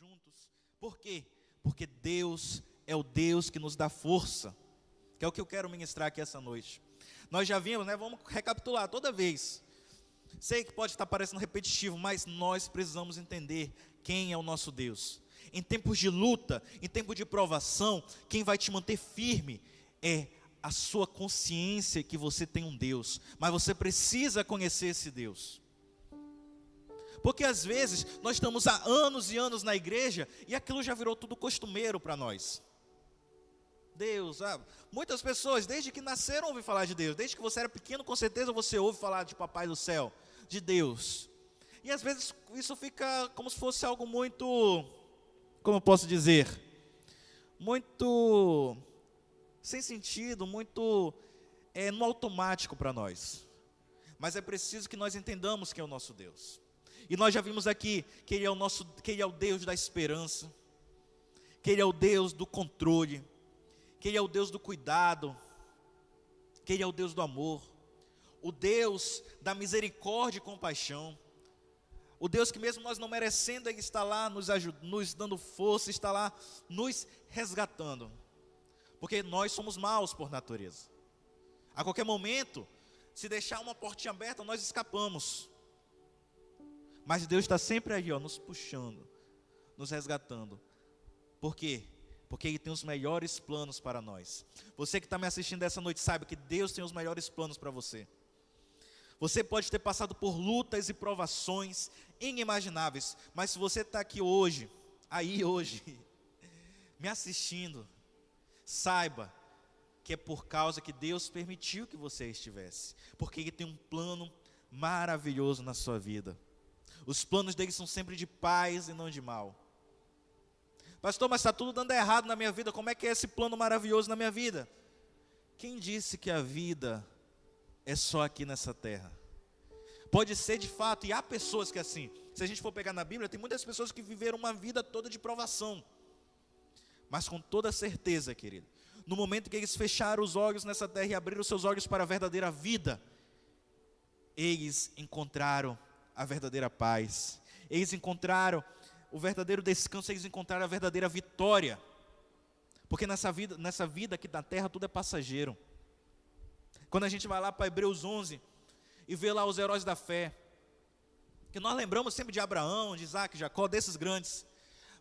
juntos. Por quê? Porque Deus é o Deus que nos dá força, que é o que eu quero ministrar aqui essa noite. Nós já vimos, né? Vamos recapitular toda vez. Sei que pode estar parecendo repetitivo, mas nós precisamos entender quem é o nosso Deus. Em tempos de luta, em tempo de provação, quem vai te manter firme é a sua consciência que você tem um Deus, mas você precisa conhecer esse Deus. Porque às vezes nós estamos há anos e anos na igreja e aquilo já virou tudo costumeiro para nós. Deus, muitas pessoas desde que nasceram ouvem falar de Deus, desde que você era pequeno com certeza você ouve falar de Papai do Céu, de Deus. E às vezes isso fica como se fosse algo muito, como eu posso dizer, muito sem sentido, muito no automático para nós. Mas é preciso que nós entendamos quem é o nosso Deus. E nós já vimos aqui que Ele é o Deus da esperança, que Ele é o Deus do controle, que Ele é o Deus do cuidado, que Ele é o Deus do amor, o Deus da misericórdia e compaixão, o Deus que mesmo nós não merecendo, Ele está lá nos ajudando, nos dando força, está lá nos resgatando. Porque nós somos maus por natureza. A qualquer momento, se deixar uma portinha aberta, nós escapamos. Mas Deus está sempre aí, nos puxando, nos resgatando. Por quê? Porque Ele tem os melhores planos para nós. Você que está me assistindo essa noite sabe que Deus tem os melhores planos para você. Você pode ter passado por lutas e provações inimagináveis, mas se você está aqui hoje, me assistindo, saiba que é por causa que Deus permitiu que você estivesse, porque Ele tem um plano maravilhoso na sua vida. Os planos dele são sempre de paz e não de mal. Pastor, mas está tudo dando errado na minha vida, como é que é esse plano maravilhoso na minha vida? Quem disse que a vida é só aqui nessa terra? Pode ser de fato, e há pessoas que assim, se a gente for pegar na Bíblia, tem muitas pessoas que viveram uma vida toda de provação. Mas com toda certeza, querido, no momento que eles fecharam os olhos nessa terra e abriram seus olhos para a verdadeira vida, eles encontraram a verdadeira paz, eles encontraram o verdadeiro descanso, eles encontraram a verdadeira vitória. Porque nessa vida aqui na terra tudo é passageiro. Quando a gente vai lá para Hebreus 11 e vê lá os heróis da fé, que nós lembramos sempre de Abraão, de Isaac, Jacó, desses grandes,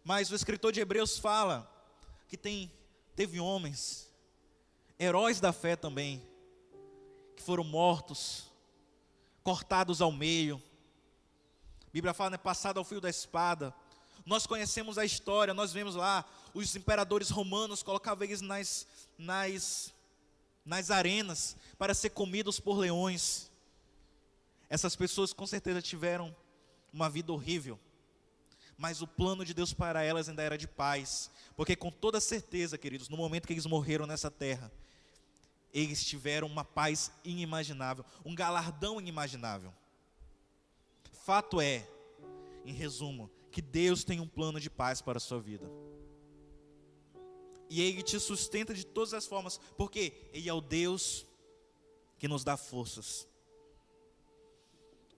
mas o escritor de Hebreus fala que teve homens, heróis da fé também, que foram mortos, cortados ao meio. A Bíblia fala, né, passado ao fio da espada. Nós conhecemos a história, nós vemos lá, os imperadores romanos colocavam eles nas arenas, para ser comidos por leões. Essas pessoas com certeza tiveram uma vida horrível, mas o plano de Deus para elas ainda era de paz, porque com toda certeza, queridos, no momento que eles morreram nessa terra, eles tiveram uma paz inimaginável, um galardão inimaginável. Fato é, em resumo, que Deus tem um plano de paz para a sua vida. E Ele te sustenta de todas as formas, porque Ele é o Deus que nos dá forças.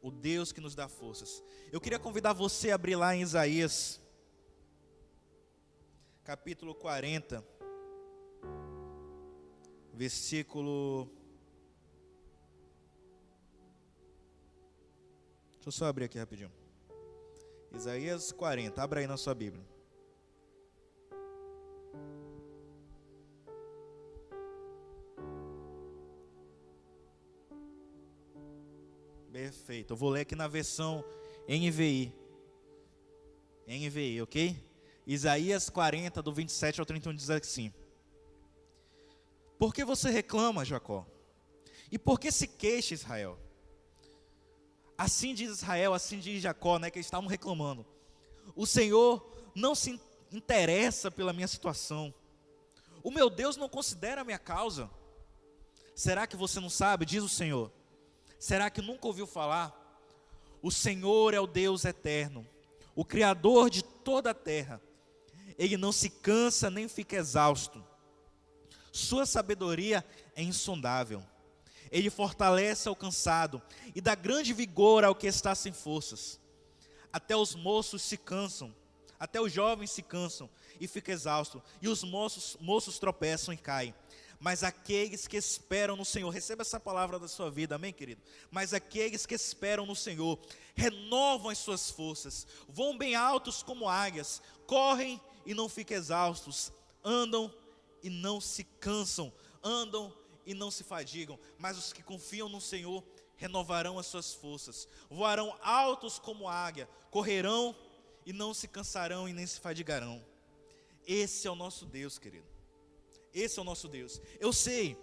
O Deus que nos dá forças. Eu queria convidar você a abrir lá em Isaías, capítulo 40, versículo... Deixa eu só abrir aqui rapidinho. Isaías 40, abra aí na sua Bíblia. Perfeito, eu vou ler aqui na versão NVI, ok? Isaías 40, do 27 ao 31 diz assim: Por que você reclama, Jacó? E por que se queixa, Israel? Assim diz Israel, assim diz Jacó, né, que eles estavam reclamando. O Senhor não se interessa pela minha situação. O meu Deus não considera a minha causa. Será que você não sabe, diz o Senhor? Será que nunca ouviu falar? O Senhor é o Deus eterno, o Criador de toda a terra. Ele não se cansa nem fica exausto. Sua sabedoria é insondável. Ele fortalece ao cansado e dá grande vigor ao que está sem forças. Até os moços se cansam, Até os jovens se cansam e ficam exaustos, e os moços tropeçam e caem. Mas aqueles que esperam no Senhor, receba essa palavra da sua vida, amém, querido? Mas aqueles que esperam no Senhor, renovam as suas forças, voam bem altos como águias, correm e não ficam exaustos, andam e não se cansam, andam e não se fadigam. Mas os que confiam no Senhor, renovarão as suas forças, voarão altos como águia, correrão e não se cansarão e nem se fadigarão. Esse é o nosso Deus, querido. Esse é o nosso Deus. Eu sei,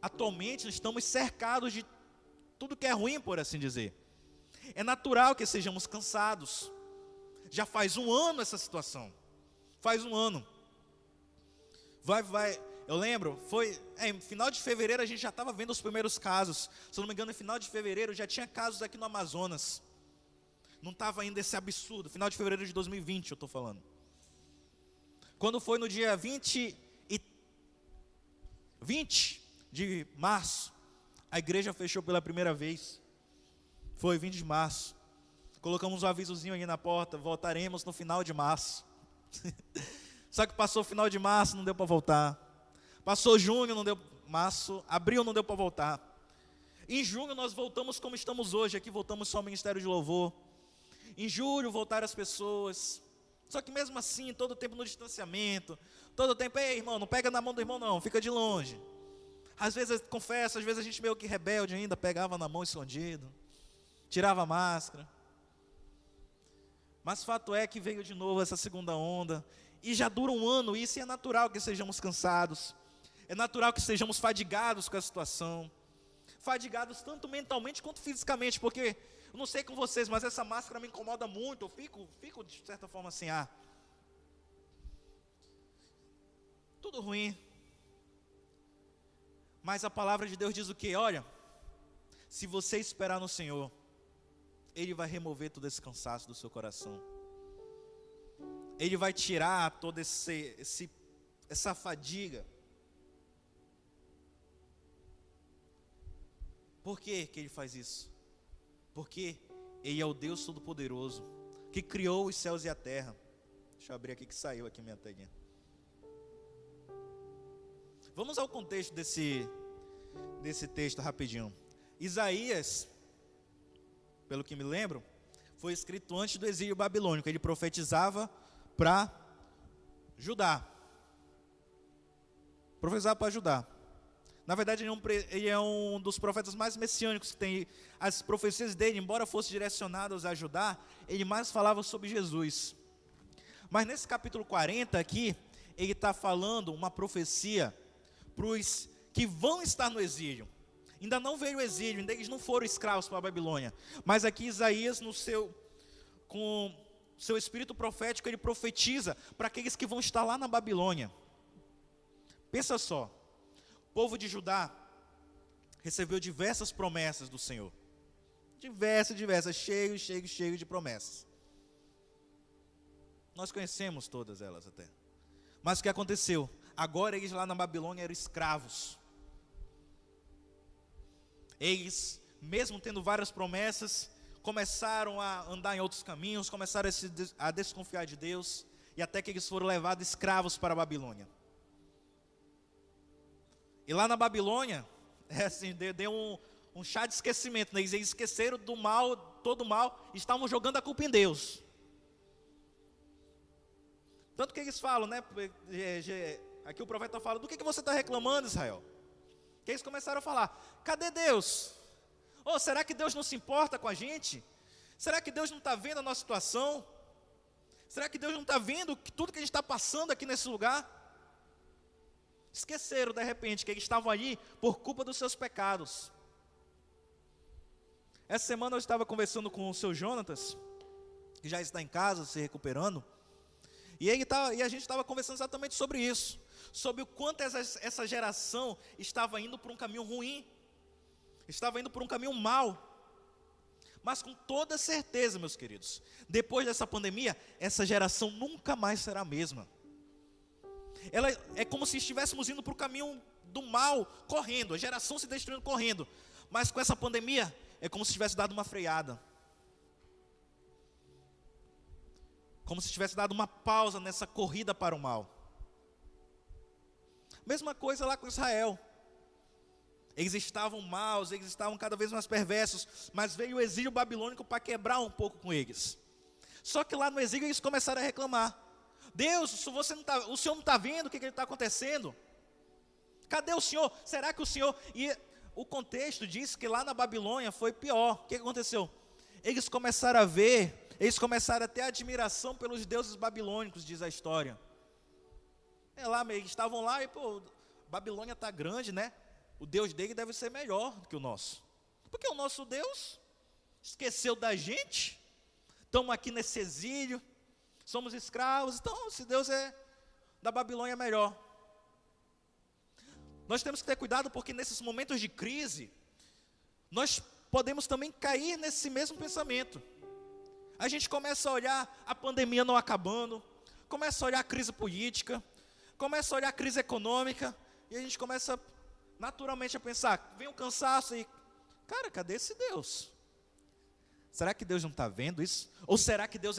atualmente estamos cercados de tudo que é ruim, por assim dizer. É natural que sejamos cansados. Já faz um ano essa situação. Faz um ano. Eu lembro, em final de fevereiro a gente já estava vendo os primeiros casos. Se eu não me engano, em final de fevereiro já tinha casos aqui no Amazonas. Não estava ainda esse absurdo. Final de fevereiro de 2020 eu estou falando. Quando foi no dia 20 de março, a igreja fechou pela primeira vez. Foi 20 de março. Colocamos um avisozinho aí na porta: voltaremos no final de março. Só que passou o final de março, não deu para voltar. Passou junho, não deu. Abril não deu para voltar. Em junho nós voltamos como estamos hoje. Aqui voltamos só ao Ministério de Louvor. Em julho voltaram as pessoas. Só que mesmo assim, todo o tempo no distanciamento, todo o tempo: ei, irmão, não pega na mão do irmão não, fica de longe. Às vezes, confesso, às vezes a gente meio que rebelde ainda, pegava na mão escondido, tirava a máscara. Mas fato é que veio de novo essa segunda onda, e já dura um ano isso, e é natural que sejamos cansados, é natural que sejamos fadigados com a situação, fadigados tanto mentalmente quanto fisicamente, porque eu não sei com vocês, mas essa máscara me incomoda muito. Eu fico de certa forma assim, tudo ruim. Mas a palavra de Deus diz o quê? Olha, se você esperar no Senhor, Ele vai remover todo esse cansaço do seu coração. Ele vai tirar toda essa fadiga. Por que Ele faz isso? Porque Ele é o Deus Todo-Poderoso, que criou os céus e a terra. Deixa eu abrir aqui que saiu aqui minha telinha. Vamos ao contexto desse texto rapidinho. Isaías, pelo que me lembro, foi escrito antes do exílio babilônico. Ele profetizava para Judá. Profetizava para Judá. Na verdade, ele é um dos profetas mais messiânicos que tem. As profecias dele, embora fossem direcionadas a Judá, ele mais falava sobre Jesus. Mas nesse capítulo 40 aqui, ele está falando uma profecia para os que vão estar no exílio. Ainda não veio o exílio, ainda eles não foram escravos para a Babilônia. Mas aqui Isaías, com seu espírito profético, ele profetiza para aqueles que vão estar lá na Babilônia. Pensa só. O povo de Judá recebeu diversas promessas do Senhor. Diversas, cheio de promessas. Nós conhecemos todas elas até. Mas o que aconteceu? Agora eles lá na Babilônia eram escravos. Eles, mesmo tendo várias promessas, começaram a andar em outros caminhos, começaram a desconfiar de Deus, e até que eles foram levados escravos para a Babilônia. E lá na Babilônia, deu um chá de esquecimento, né? Eles esqueceram do mal, todo o mal, e estavam jogando a culpa em Deus. Tanto que eles falam, né? Aqui o profeta fala: do que você está reclamando, Israel? Que eles começaram a falar: cadê Deus? Será que Deus não se importa com a gente? Será que Deus não está vendo a nossa situação? Será que Deus não está vendo tudo que a gente está passando aqui nesse lugar? Esqueceram de repente que eles estavam ali por culpa dos seus pecados. Essa semana eu estava conversando com o seu Jonatas, que já está em casa se recuperando, e a gente estava conversando exatamente sobre isso, sobre o quanto essa geração estava indo por um caminho ruim, estava indo por um caminho mau. Mas com toda certeza, meus queridos, depois dessa pandemia, essa geração nunca mais será a mesma. Ela é como se estivéssemos indo para o caminho do mal, correndo, a geração se destruindo, correndo. Mas com essa pandemia, é como se tivesse dado uma freada. como se tivesse dado uma pausa nessa corrida para o mal. Mesma coisa lá com Israel. Eles estavam maus, eles estavam cada vez mais perversos, mas veio o exílio babilônico para quebrar um pouco com eles. Só que lá no exílio eles começaram a reclamar. Deus, o Senhor não está vendo o que está acontecendo? Cadê o Senhor? Será que o Senhor... E o contexto diz que lá na Babilônia foi pior. O que aconteceu? Eles começaram a ver, eles começaram a ter admiração pelos deuses babilônicos, diz a história. Eles estavam lá e, Babilônia está grande, né? O Deus dele deve ser melhor do que o nosso. Porque o nosso Deus esqueceu da gente. Estamos aqui nesse exílio, somos escravos, então se Deus da Babilônia é melhor. Nós temos que ter cuidado porque nesses momentos de crise, nós podemos também cair nesse mesmo pensamento. A gente começa a olhar a pandemia não acabando, começa a olhar a crise política, começa a olhar a crise econômica, e a gente começa naturalmente a pensar, vem um cansaço e, cara, cadê esse Deus? Será que Deus não está vendo isso? Ou será que Deus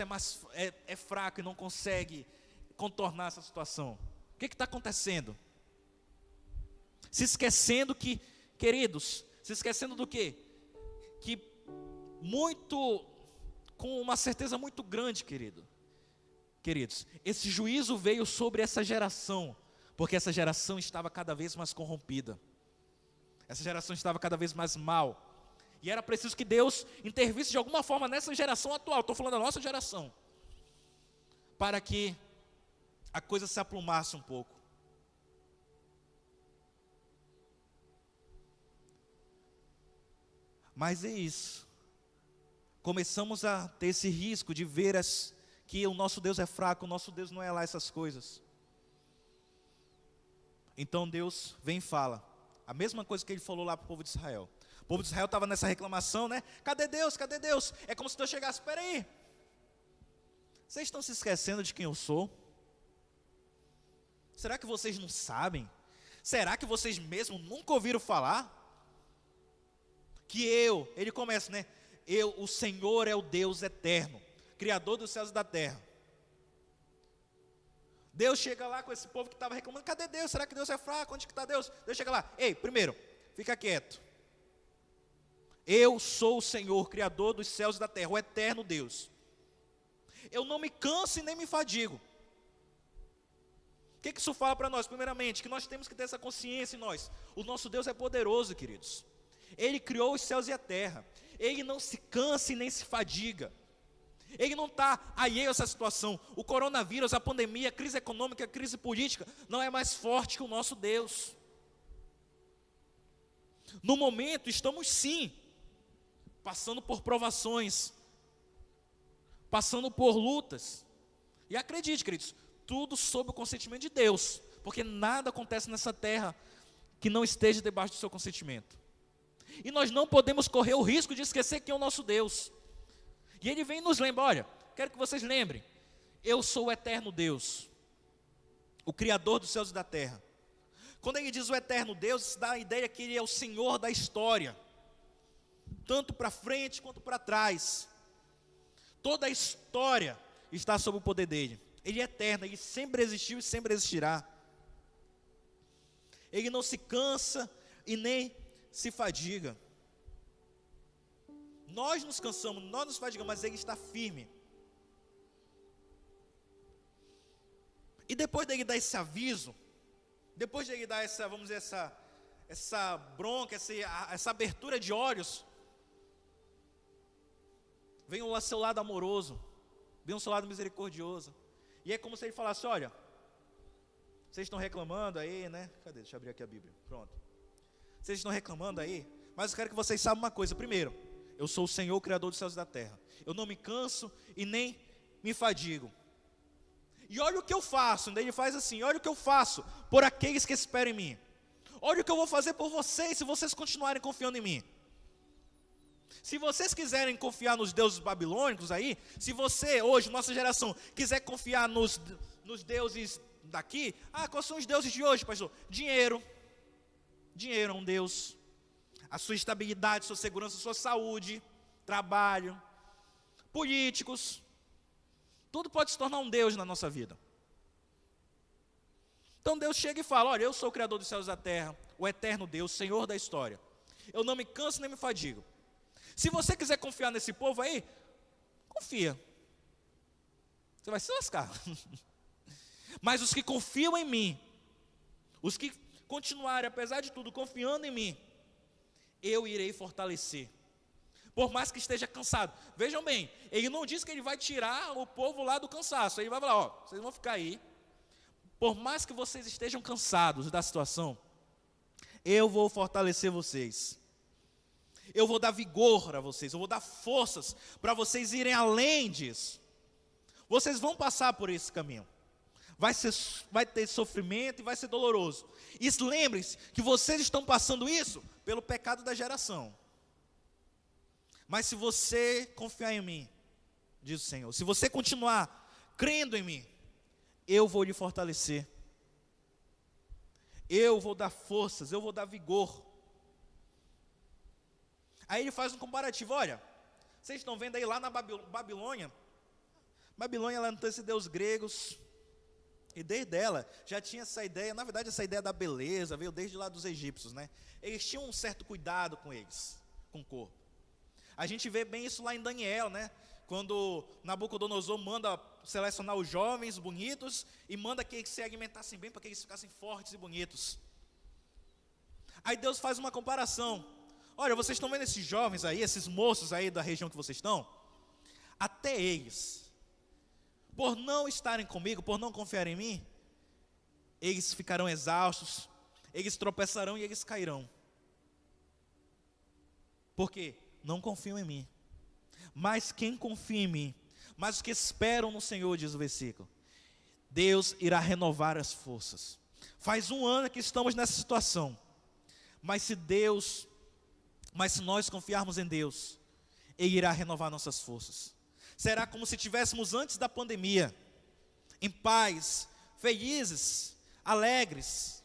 é fraco e não consegue contornar essa situação? O que está acontecendo? Se esquecendo que, queridos, se esquecendo do quê? Que com uma certeza muito grande, queridos, esse juízo veio sobre essa geração, porque essa geração estava cada vez mais corrompida, essa geração estava cada vez mais mal, e era preciso que Deus intervisse de alguma forma nessa geração atual, estou falando da nossa geração, para que a coisa se aplumasse um pouco. Mas é isso, começamos a ter esse risco de ver que o nosso Deus é fraco, o nosso Deus não é lá essas coisas. Então Deus vem e fala, a mesma coisa que ele falou lá para o povo de Israel. O povo de Israel estava nessa reclamação, né? Cadê Deus? Cadê Deus? É como se Deus chegasse, espera aí. Vocês estão se esquecendo de quem eu sou? Será que vocês não sabem? Será que vocês mesmo nunca ouviram falar? Que ele começa, né? O Senhor é o Deus eterno, Criador dos céus e da terra. Deus chega lá com esse povo que estava reclamando, cadê Deus? Será que Deus é fraco? Onde que está Deus? Deus chega lá, ei, primeiro, fica quieto. Eu sou o Senhor, Criador dos céus e da terra, o eterno Deus. Eu não me canso e nem me fadigo. O que isso fala para nós? Primeiramente, que nós temos que ter essa consciência em nós. O nosso Deus é poderoso, queridos. Ele criou os céus e a terra. Ele não se cansa e nem se fadiga. Ele não está alheio a essa situação. O coronavírus, a pandemia, a crise econômica, a crise política não é mais forte que o nosso Deus. No momento estamos sim passando por provações, passando por lutas. E acredite, queridos, tudo sob o consentimento de Deus, porque nada acontece nessa terra que não esteja debaixo do seu consentimento. E nós não podemos correr o risco de esquecer quem é o nosso Deus. E Ele vem e nos lembra, olha, quero que vocês lembrem, eu sou o eterno Deus, o Criador dos céus e da terra. Quando Ele diz o eterno Deus, isso dá a ideia que Ele é o Senhor da história, tanto para frente quanto para trás. Toda a história está sob o poder dEle. Ele é eterno, Ele sempre existiu e sempre existirá. Ele não se cansa e nem se fadiga. Nós nos cansamos, nós nos fadigamos, mas Ele está firme. E depois dele dar esse aviso, depois dele dar essa, vamos dizer, essa bronca, essa abertura de olhos, vem o seu lado amoroso, vem o seu lado misericordioso. E é como se ele falasse, olha, vocês estão reclamando aí, né? Cadê? Deixa eu abrir aqui a Bíblia. Pronto. Vocês estão reclamando aí, mas eu quero que vocês saibam uma coisa. Primeiro, eu sou o Senhor, Criador dos céus e da terra. Eu não me canso e nem me fadigo. E olha o que eu faço. Daí ele faz assim, olha o que eu faço por aqueles que esperam em mim. Olha o que eu vou fazer por vocês, se vocês continuarem confiando em mim. Se vocês quiserem confiar nos deuses babilônicos aí, se você hoje, nossa geração, quiser confiar nos deuses daqui, quais são os deuses de hoje, pastor? Dinheiro é um Deus. A sua estabilidade, sua segurança, sua saúde, trabalho, políticos, Tudo pode se tornar um Deus na nossa vida. Então Deus chega e fala: olha, eu sou o Criador dos céus e da terra, o eterno Deus, Senhor da história. Eu não me canso nem me fadigo. Se você quiser confiar nesse povo aí, confia. Você vai se lascar. Mas os que confiam em mim, os que continuarem, apesar de tudo, confiando em mim, eu irei fortalecer. Por mais que esteja cansado. Vejam bem, ele não diz que ele vai tirar o povo lá do cansaço. Ele vai falar: ó, vocês vão ficar aí. Por mais que vocês estejam cansados da situação, eu vou fortalecer vocês. Eu vou dar vigor a vocês, eu vou dar forças para vocês irem além disso. Vocês vão passar por esse caminho. Vai ter sofrimento e vai ser doloroso. E lembrem-se que vocês estão passando isso pelo pecado da geração. Mas se você confiar em mim, diz o Senhor, se você continuar crendo em mim, eu vou lhe fortalecer. Eu vou dar forças, eu vou dar vigor. Aí ele faz um comparativo: olha, vocês estão vendo aí lá na Babilônia, ela não tem esse deus gregos, e desde ela já tinha essa ideia, na verdade essa ideia da beleza veio desde lá dos egípcios, né? Eles tinham um certo cuidado com eles, com o corpo. A gente vê bem isso lá em Daniel, né? Quando Nabucodonosor manda selecionar os jovens bonitos e manda que eles se alimentassem bem para que eles ficassem fortes e bonitos. Aí Deus faz uma comparação: olha, vocês estão vendo esses jovens aí, esses moços aí da região que vocês estão? Até eles, por não estarem comigo, por não confiarem em mim, eles ficarão exaustos, eles tropeçarão e eles cairão. Por quê? Não confiam em mim. Mas quem confia em mim, mas os que esperam no Senhor, diz o versículo, Deus irá renovar as forças. Faz 1 ano que estamos nessa situação, mas se nós confiarmos em Deus, Ele irá renovar nossas forças. Será como se estivéssemos antes da pandemia, em paz, felizes, alegres,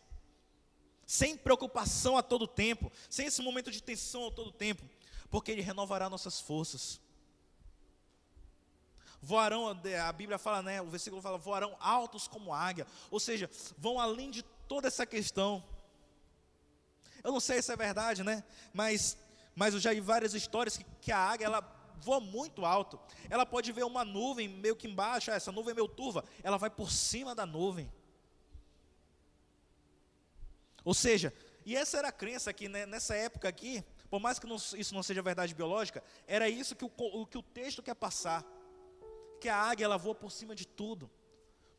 sem preocupação a todo tempo, sem esse momento de tensão a todo tempo, porque Ele renovará nossas forças. Voarão, a Bíblia fala, né, o versículo fala, voarão altos como águia, ou seja, vão além de toda essa questão. Eu não sei se é verdade, né, mas eu já vi várias histórias que a águia, ela voa muito alto. Ela pode ver uma nuvem meio que embaixo, essa nuvem é meio turva, ela vai por cima da nuvem. Ou seja, e essa era a crença que, né, nessa época aqui, por mais que isso não seja verdade biológica, era isso que o texto quer passar. Que a águia, ela voa por cima de tudo.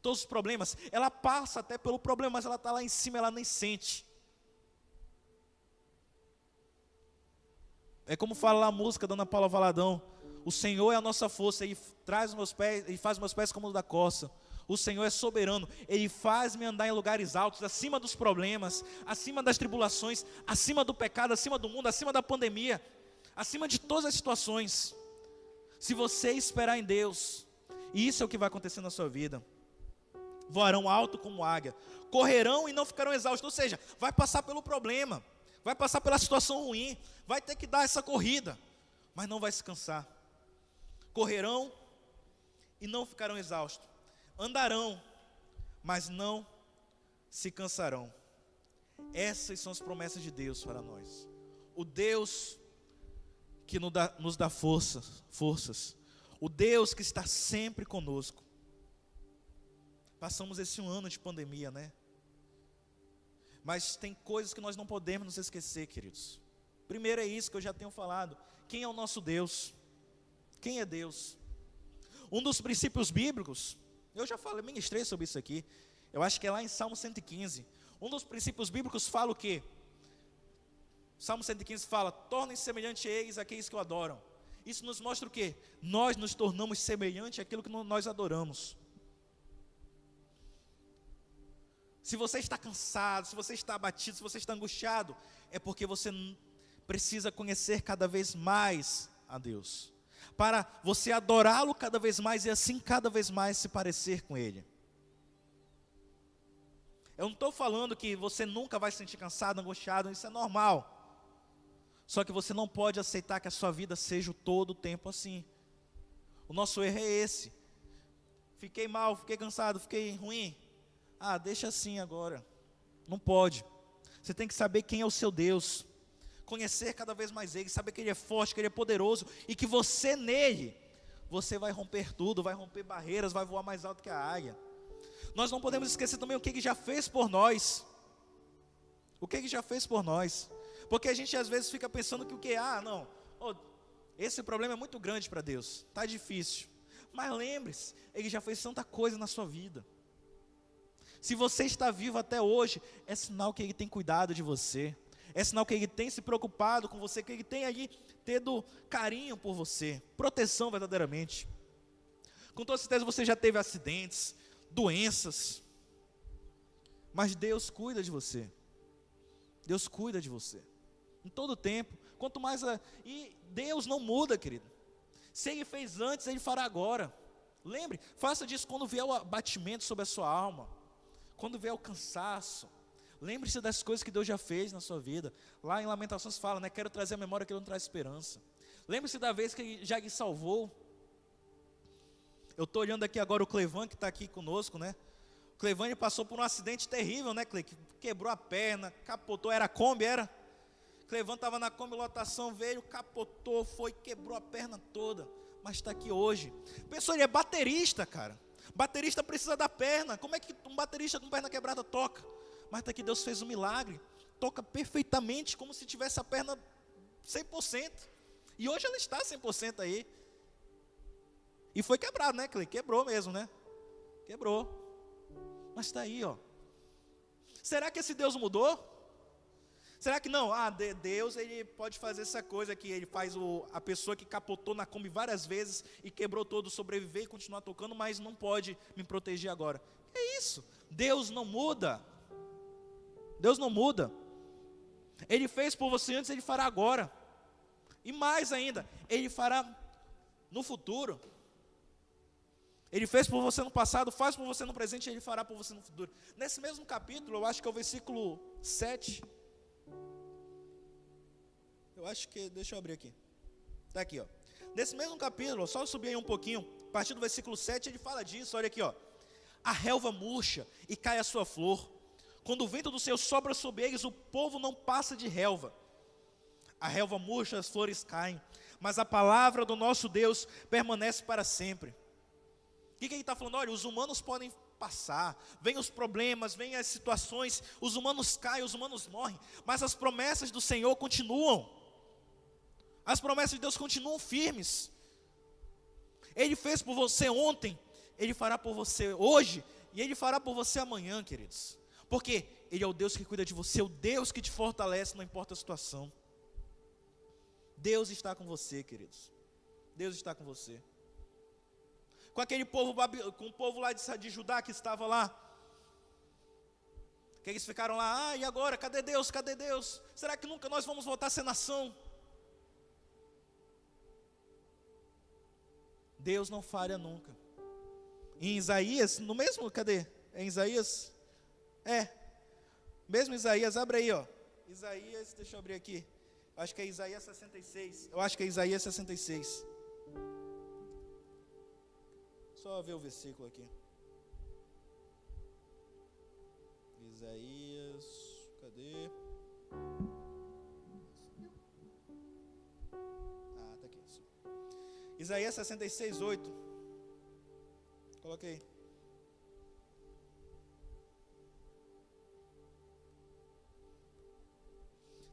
Todos os problemas, ela passa até pelo problema, mas ela está lá em cima, ela nem sente. É como fala lá a música da Ana Paula Valadão: o Senhor é a nossa força, Ele traz meus pés, Ele faz meus pés como o da coça. O Senhor é soberano, Ele faz-me andar em lugares altos, acima dos problemas, acima das tribulações, acima do pecado, acima do mundo, acima da pandemia, acima de todas as situações. Se você esperar em Deus, e isso é o que vai acontecer na sua vida, voarão alto como águia, correrão e não ficarão exaustos. Ou seja, vai passar pelo problema, vai passar pela situação ruim, vai ter que dar essa corrida, mas não vai se cansar. Correrão e não ficarão exaustos, andarão, mas não se cansarão. Essas são as promessas de Deus para nós. O Deus que nos dá forças, o Deus que está sempre conosco. Passamos esse 1 ano de pandemia, né? Mas tem coisas que nós não podemos nos esquecer, queridos. Primeiro é isso que eu já tenho falado: quem é o nosso Deus? Quem é Deus? Um dos princípios bíblicos, eu já falei, ministrei sobre isso aqui, eu acho que é lá em Salmo 115. Um dos princípios bíblicos fala o quê? Salmo 115 fala: tornem-se semelhantes a eles, aqueles que o adoram. Isso nos mostra o quê? Nós nos tornamos semelhantes àquilo que nós adoramos. Se você está cansado, se você está abatido, se você está angustiado, é porque você precisa conhecer cada vez mais a Deus, para você adorá-lo cada vez mais e assim cada vez mais se parecer com Ele. Eu não estou falando que você nunca vai se sentir cansado, angustiado, isso é normal. Só que você não pode aceitar que a sua vida seja todo o tempo assim. O nosso erro é esse. fiquei mal, fiquei cansado, fiquei ruim. Deixa assim agora. Não pode. Você tem que saber quem é o seu Deus, conhecer cada vez mais Ele, saber que Ele é forte, que Ele é poderoso, e que você nele, você vai romper tudo, vai romper barreiras, vai voar mais alto que a águia. Nós não podemos esquecer também o que Ele já fez por nós. O que Ele já fez por nós. Porque a gente às vezes fica pensando que o que? Não, esse problema é muito grande para Deus, está difícil. Mas lembre-se, Ele já fez tanta coisa na sua vida. Se você está vivo até hoje, é sinal que Ele tem cuidado de você. É sinal que Ele tem se preocupado com você, que Ele tem ali tendo carinho por você, proteção verdadeiramente. Com toda certeza você já teve acidentes, doenças, mas Deus cuida de você. Deus cuida de você, em todo tempo. Quanto mais e Deus não muda, querido. Se Ele fez antes, Ele fará agora. Lembre, faça disso quando vier o abatimento sobre a sua alma, quando vier o cansaço. Lembre-se das coisas que Deus já fez na sua vida. Lá em Lamentações fala, né? Quero trazer a memória que Ele não traz esperança. Lembre-se da vez que Ele já lhe salvou. Eu estou olhando aqui agora o Clevan, que está aqui conosco, né? O Clevan, ele passou por um acidente terrível, né, Cle? Quebrou a perna, capotou, era Kombi, era? Clevan estava na Kombi, lotação, veio, capotou, quebrou a perna toda. Mas está aqui hoje. Pessoal, ele é baterista, cara. Baterista precisa da perna. Como é que um baterista com perna quebrada toca? Mas está aqui, Deus fez um milagre. Toca perfeitamente, como se tivesse a perna 100%. E hoje ela está 100% aí. E foi quebrado, né, Cle? Quebrou mesmo, né? Quebrou. Mas está aí, ó. Será que esse Deus mudou? Será que não? Deus, Ele pode fazer essa coisa que Ele faz a pessoa que capotou na Kombi várias vezes e quebrou todo, sobreviver e continuar tocando, mas não pode me proteger agora. Que é isso? Deus não muda. Deus não muda. Ele fez por você antes, Ele fará agora. E mais ainda, Ele fará no futuro. Ele fez por você no passado, faz por você no presente, Ele fará por você no futuro. Nesse mesmo capítulo, eu acho que é o versículo 7. Eu acho que, deixa eu abrir aqui. Está aqui, ó. Nesse mesmo capítulo, só subir aí um pouquinho, a partir do versículo 7, ele fala disso, olha aqui, ó. A relva murcha e cai a sua flor. Quando o vento do Senhor sopra sobre eles, o povo não passa de relva. A relva murcha, as flores caem, mas a palavra do nosso Deus permanece para sempre. O que ele está falando? Olha, os humanos podem passar, vem os problemas, vem as situações, os humanos caem, os humanos morrem, mas as promessas do Senhor continuam. As promessas de Deus continuam firmes. Ele fez por você ontem, Ele fará por você hoje, e Ele fará por você amanhã, queridos. Porque Ele é o Deus que cuida de você, o Deus que te fortalece, não importa a situação. Deus está com você, queridos. Deus está com você. Com aquele povo, com o povo lá de Judá que estava lá, que eles ficaram lá, e agora, cadê Deus, cadê Deus? Será que nunca nós vamos voltar a ser nação? Deus não falha nunca. Em Isaías, no mesmo, cadê? É em Isaías? Mesmo Isaías, abre aí, ó. Isaías, deixa eu abrir aqui. Acho que é Isaías 66. Eu acho que é Isaías 66. Só ver o versículo aqui. Isaías, cadê? Tá aqui. Isaías 66, 8. Coloquei.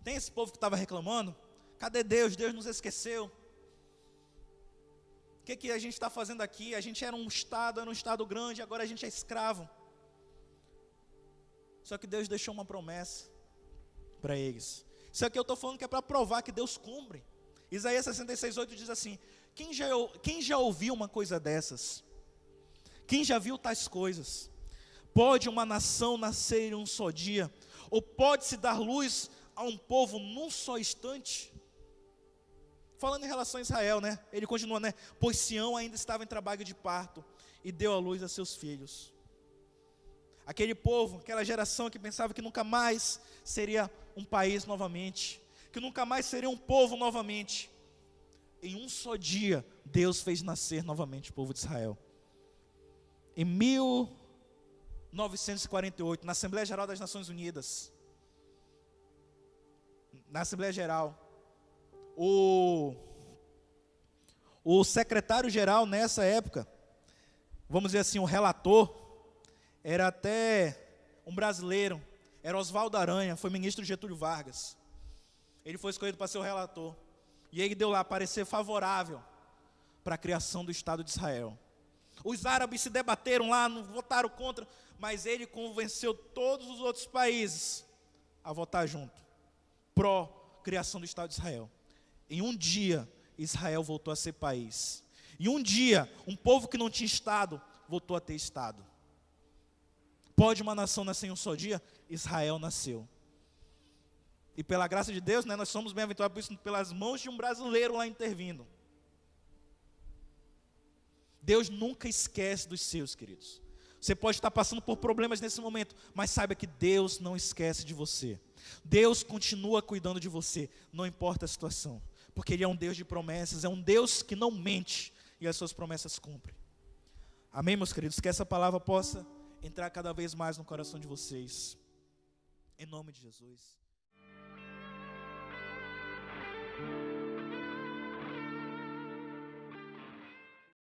Tem esse povo que estava reclamando? Cadê Deus? Deus nos esqueceu. O que a gente está fazendo aqui? A gente era um estado grande, agora a gente é escravo. Só que Deus deixou uma promessa para eles. Isso aqui eu estou falando que é para provar que Deus cumpre. Isaías 66:8 diz assim: quem já ouviu uma coisa dessas? Quem já viu tais coisas? Pode uma nação nascer em um só dia? Ou pode-se dar luz a um povo num só instante? Falando em relação a Israel, né? Ele continua, né? Pois Sião ainda estava em trabalho de parto e deu à luz a seus filhos. Aquele povo, aquela geração que pensava que nunca mais seria um país novamente, que nunca mais seria um povo novamente. Em um só dia, Deus fez nascer novamente o povo de Israel. em 1948, na Assembleia Geral das Nações Unidas, na Assembleia Geral, o secretário-geral nessa época, vamos dizer assim, o relator, era até um brasileiro, era Oswaldo Aranha, foi ministro Getúlio Vargas. Ele foi escolhido para ser o relator. E ele deu lá parecer favorável para a criação do Estado de Israel. Os árabes se debateram lá, não votaram contra, mas ele convenceu todos os outros países a votar junto, pró-criação do Estado de Israel. Em um dia, Israel voltou a ser país. Em um dia, um povo que não tinha Estado, voltou a ter Estado. Pode uma nação nascer em um só dia? Israel nasceu. E pela graça de Deus, nós somos bem-aventurados por isso, pelas mãos de um brasileiro lá intervindo. Deus nunca esquece dos seus, queridos. Você pode estar passando por problemas nesse momento, mas saiba que Deus não esquece de você. Deus continua cuidando de você, não importa a situação. Porque Ele é um Deus de promessas, é um Deus que não mente e as suas promessas cumprem. Amém, meus queridos? Que essa palavra possa entrar cada vez mais no coração de vocês. Em nome de Jesus.